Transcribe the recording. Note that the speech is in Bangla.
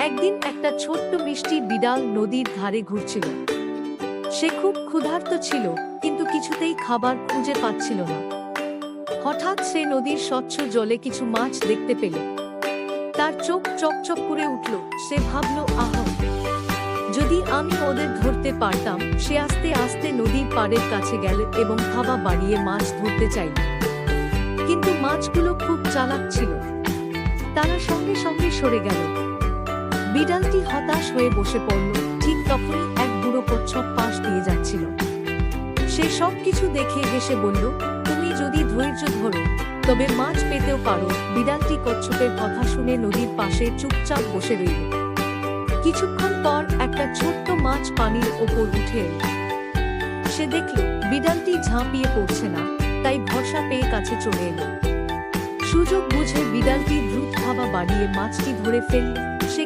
একদিন একটা ছোট্ট মিষ্টি বিড়াল নদীর ধারে ঘুরছিল। সে খুব ক্ষুধার্ত ছিল, কিন্তু কিছুতেই খাবার খুঁজে পাচ্ছিল না। হঠাৎ সে নদীর স্বচ্ছ জলে কিছু মাছ দেখতে পেল। তার চোখ চকচক করে উঠল। সে ভাবল, আহা, যদি আমি ওদের ধরতে পারতাম। সে আস্তে আস্তে নদীর পাড়ের কাছে গেল এবং থাবা বাড়িয়ে মাছ ধরতে চাইল। কিন্তু মাছগুলো খুব চালাক ছিল। তারা সঙ্গে সঙ্গে সরে গেল। বিড়ালটি হতাশ হয়ে বসে পড়ল। ঠিক তখনই এক বুড়ো কচ্ছপ পাশ দিয়ে যাচ্ছিল। সে সবকিছু দেখে হেসে বলল, তুমি যদি ধৈর্য ধরো তবে মাছ পেতেও পারো। বিড়ালটি কচ্ছপের কথা শুনে নদীর পাশে চুপচাপ বসে রইল। কিছুক্ষণ পর একটা ছোট্ট মাছ পানির ওপর উঠে এল। সে দেখল বিড়ালটি ঝাঁপিয়ে পড়ছে না, তাই ভরসা পেয়ে কাছে চলে এল। সুযোগ বুঝে বিড়ালটি দ্রুত থাবা বাড়িয়ে মাছটি ধরে ফেলল। সে